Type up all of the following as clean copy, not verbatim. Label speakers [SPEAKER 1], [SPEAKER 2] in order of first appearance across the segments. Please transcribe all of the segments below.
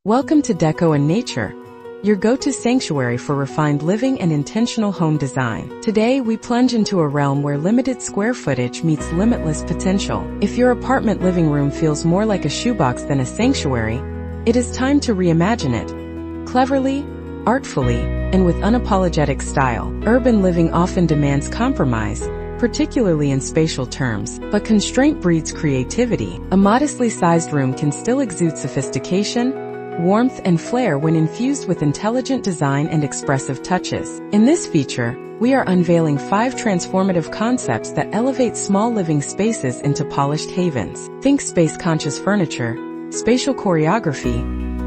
[SPEAKER 1] Welcome to Deco and Nature, your go-to sanctuary for refined living and intentional home design. Today, we plunge into a realm where limited square footage meets limitless potential. If your apartment living room feels more like a shoebox than a sanctuary, it is time to reimagine it. Cleverly, artfully, and with unapologetic style. Urban living often demands compromise, particularly in spatial terms, but constraint breeds creativity. A modestly sized room can still exude sophistication, warmth, and flair when infused with intelligent design and expressive touches. In this feature, we are unveiling 5 transformative concepts that elevate small living spaces into polished havens. Think space-conscious furniture, spatial choreography,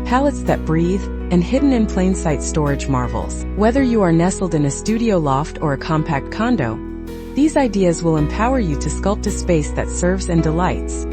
[SPEAKER 1] palettes that breathe, and hidden in plain sight storage marvels. Whether you are nestled in a studio loft or a compact condo, these ideas will empower you to sculpt a space that serves and delights.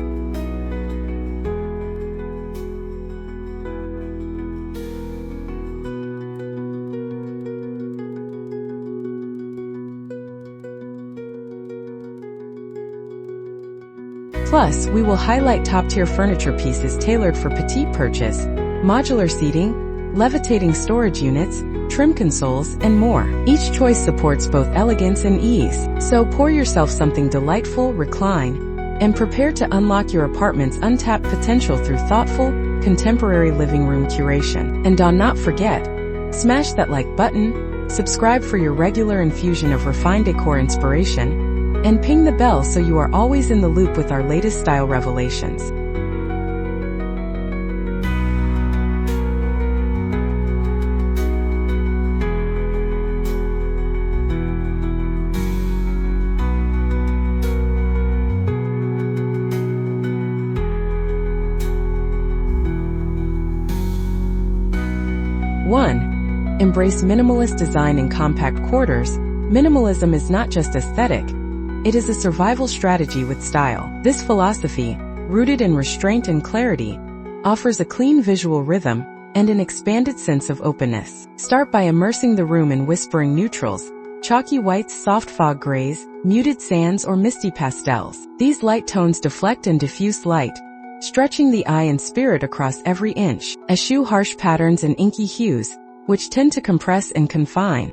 [SPEAKER 1] Plus, we will highlight top-tier furniture pieces tailored for petite purchase, modular seating, levitating storage units, trim consoles, and more. Each choice supports both elegance and ease. So pour yourself something delightful, recline, and prepare to unlock your apartment's untapped potential through thoughtful, contemporary living room curation. And do not forget, smash that like button, subscribe for your regular infusion of refined decor inspiration, and ping the bell so you are always in the loop with our latest style revelations. One, embrace minimalist design in compact quarters. Minimalism is not just aesthetic, it is a survival strategy with style. This philosophy, rooted in restraint and clarity, offers a clean visual rhythm and an expanded sense of openness. Start by immersing the room in whispering neutrals, chalky whites, soft fog grays, muted sands, or misty pastels. These light tones deflect and diffuse light, stretching the eye and spirit across every inch. Eschew harsh patterns and inky hues, which tend to compress and confine.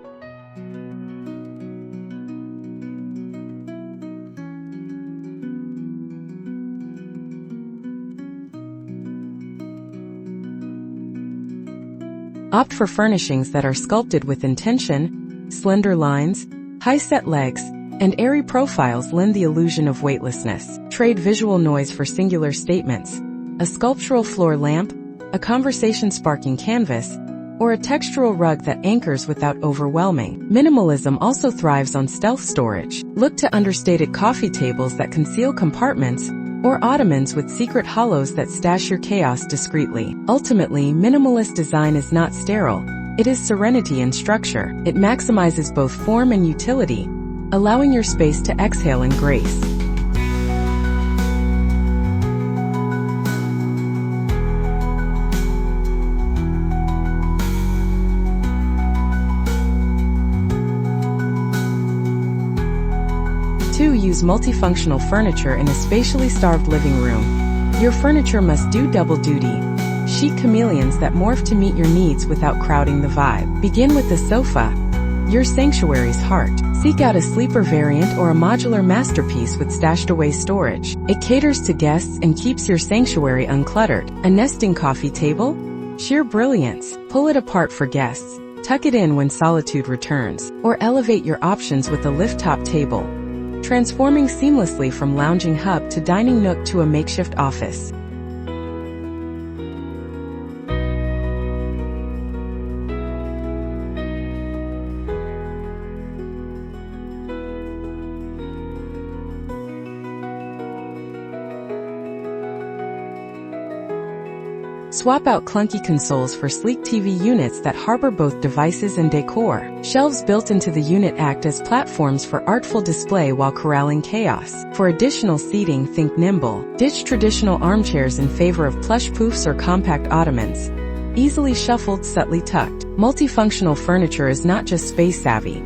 [SPEAKER 1] Opt for furnishings that are sculpted with intention. Slender lines, high-set legs, and airy profiles lend the illusion of weightlessness. Trade visual noise for singular statements. A sculptural floor lamp, a conversation-sparking canvas, or a textural rug that anchors without overwhelming. Minimalism also thrives on stealth storage. Look to understated coffee tables that conceal compartments, or ottomans with secret hollows that stash your chaos discreetly. Ultimately, minimalist design is not sterile, it is serenity in structure. It maximizes both form and utility, allowing your space to exhale in grace. Two, use multifunctional furniture in a spatially starved living room. Your furniture must do double duty. Chic chameleons that morph to meet your needs without crowding the vibe. Begin with the sofa, your sanctuary's heart. Seek out a sleeper variant or a modular masterpiece with stashed away storage. It caters to guests and keeps your sanctuary uncluttered. A nesting coffee table? Sheer brilliance. Pull it apart for guests, tuck it in when solitude returns, or elevate your options with a lift-top table, transforming seamlessly from lounging hub to dining nook to a makeshift office. Swap out clunky consoles for sleek TV units that harbor both devices and decor. Shelves built into the unit act as platforms for artful display while corralling chaos. For additional seating, think nimble. Ditch traditional armchairs in favor of plush poofs or compact ottomans, easily shuffled, subtly tucked. Multifunctional furniture is not just space-savvy.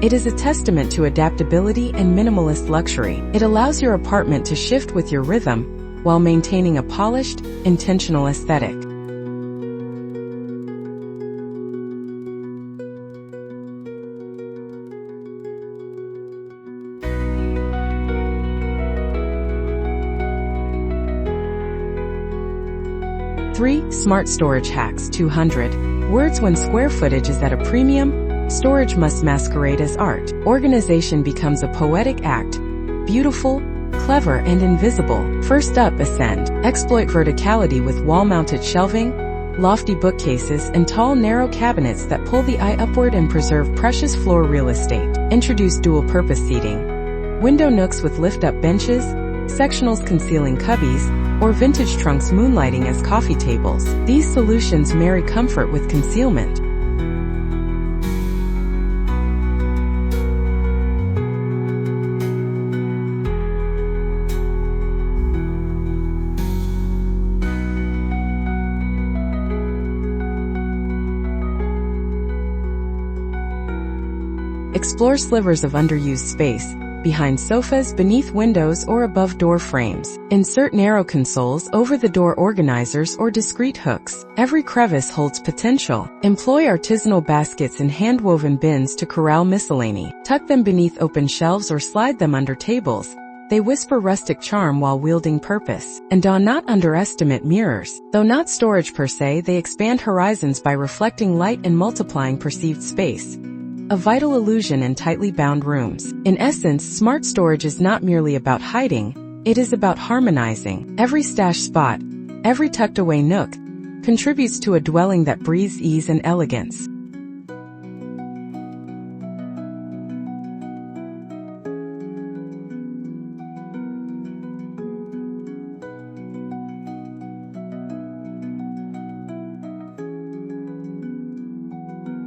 [SPEAKER 1] It is a testament to adaptability and minimalist luxury. It allows your apartment to shift with your rhythm, while maintaining a polished, intentional aesthetic. 3. Smart storage hacks. 200 words. When square footage is at a premium, storage must masquerade as art. Organization becomes a poetic act, beautiful, clever, and invisible. First up, ascend. Exploit verticality with wall-mounted shelving, lofty bookcases, and tall, narrow cabinets that pull the eye upward and preserve precious floor real estate. Introduce dual-purpose seating. Window nooks with lift-up benches, sectionals concealing cubbies, or vintage trunks moonlighting as coffee tables. These solutions marry comfort with concealment. Explore slivers of underused space, behind sofas, beneath windows, or above door frames. Insert narrow consoles, over-the-door organizers, or discrete hooks. Every crevice holds potential. Employ artisanal baskets and hand-woven bins to corral miscellany. Tuck them beneath open shelves or slide them under tables. They whisper rustic charm while wielding purpose. And do not underestimate mirrors. Though not storage per se, they expand horizons by reflecting light and multiplying perceived space. A vital illusion in tightly bound rooms. In essence, smart storage is not merely about hiding, it is about harmonizing. Every stash spot, every tucked away nook, contributes to a dwelling that breathes ease and elegance.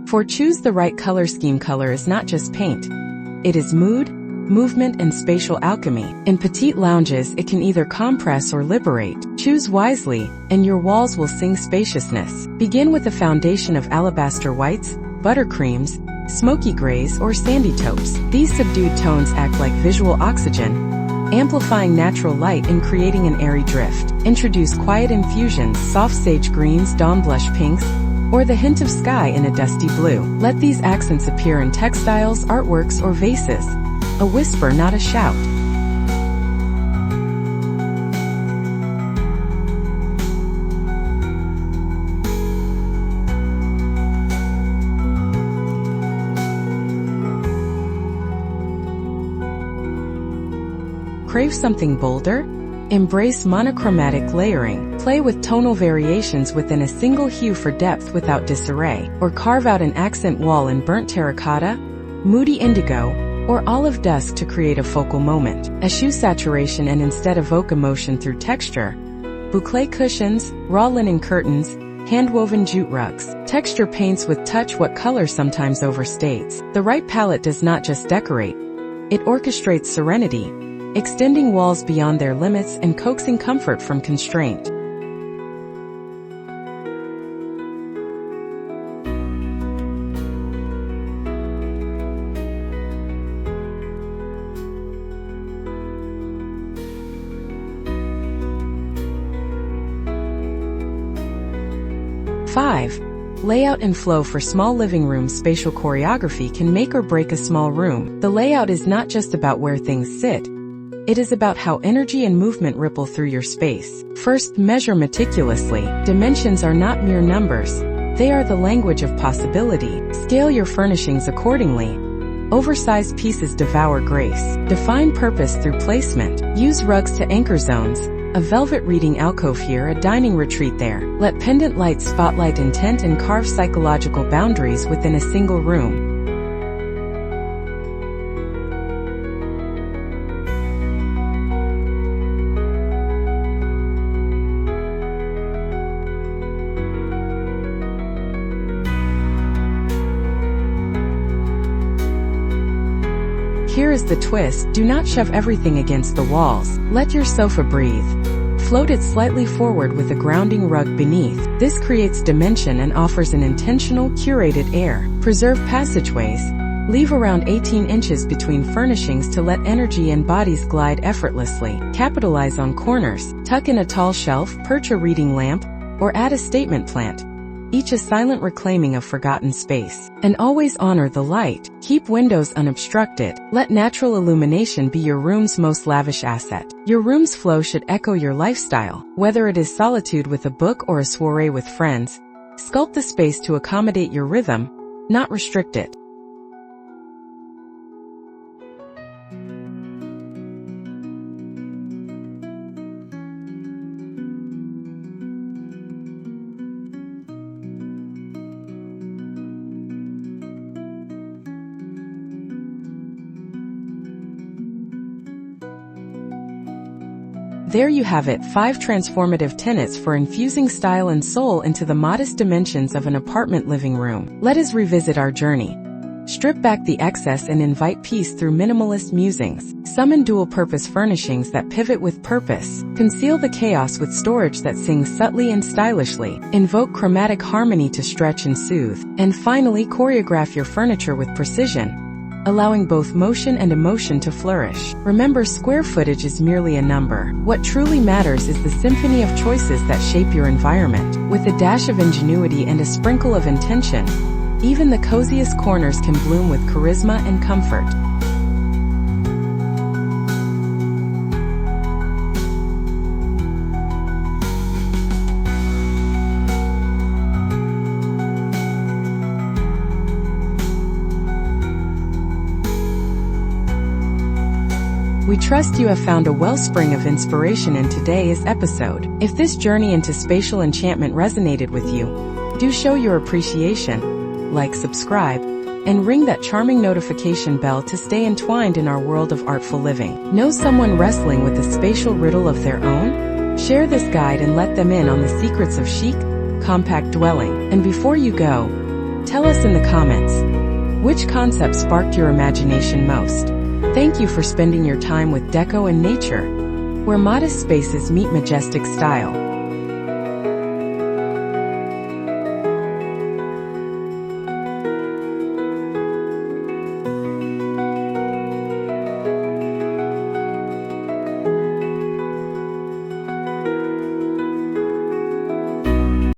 [SPEAKER 1] For choose the right color scheme. Color is not just paint. It is mood, movement, and spatial alchemy. In petite lounges, it can either compress or liberate. Choose wisely, and your walls will sing spaciousness. Begin with a foundation of alabaster whites, buttercreams, smoky grays, or sandy taupes. These subdued tones act like visual oxygen, amplifying natural light and creating an airy drift. Introduce quiet infusions, soft sage greens, dawn blush pinks, or the hint of sky in a dusty blue. Let these accents appear in textiles, artworks, or vases. A whisper, not a shout. Crave something bolder? Embrace monochromatic layering. Play with tonal variations within a single hue for depth without disarray. Or carve out an accent wall in burnt terracotta, moody indigo, or olive dusk to create a focal moment. Eschew saturation and instead evoke emotion through texture. Boucle cushions, raw linen curtains, hand-woven jute rugs. Texture paints with touch what color sometimes overstates. The right palette does not just decorate, it orchestrates serenity, extending walls beyond their limits and coaxing comfort from constraint. Five. Layout and flow for small living rooms. Spatial choreography can make or break a small room. The layout is not just about where things sit. It is about how energy and movement ripple through your space. First, measure meticulously. Dimensions are not mere numbers. They are the language of possibility. Scale your furnishings accordingly. Oversized pieces devour grace. Define purpose through placement. Use rugs to anchor zones. A velvet reading alcove here, a dining retreat there. Let pendant lights spotlight intent and carve psychological boundaries within a single room. Here is the twist: do not shove everything against the walls. Let your sofa breathe. Float it slightly forward with a grounding rug beneath. This creates dimension and offers an intentional, curated air. Preserve passageways. Leave around 18 inches between furnishings to let energy and bodies glide effortlessly. Capitalize on corners. Tuck in a tall shelf, perch a reading lamp, or add a statement plant. each a silent reclaiming of forgotten space. And always honor the light. Keep windows unobstructed. Let natural illumination be your room's most lavish asset. Your room's flow should echo your lifestyle. Whether it is solitude with a book or a soiree with friends, sculpt the space to accommodate your rhythm, not restrict it. There you have it, 5 transformative tenets for infusing style and soul into the modest dimensions of an apartment living room. Let us revisit our journey. Strip back the excess and invite peace through minimalist musings. Summon dual-purpose furnishings that pivot with purpose. Conceal the chaos with storage that sings subtly and stylishly. Invoke chromatic harmony to stretch and soothe. And finally, choreograph your furniture with precision, allowing both motion and emotion to flourish. Remember, square footage is merely a number. What truly matters is the symphony of choices that shape your environment. With a dash of ingenuity and a sprinkle of intention, even the coziest corners can bloom with charisma and comfort. We trust you have found a wellspring of inspiration in today's episode. If this journey into spatial enchantment resonated with you, do show your appreciation, like, subscribe, and ring that charming notification bell to stay entwined in our world of artful living. Know someone wrestling with a spatial riddle of their own? Share this guide and let them in on the secrets of chic, compact dwelling. And before you go, tell us in the comments, which concept sparked your imagination most? Thank you for spending your time with Deco and Nature, where modest spaces meet majestic style.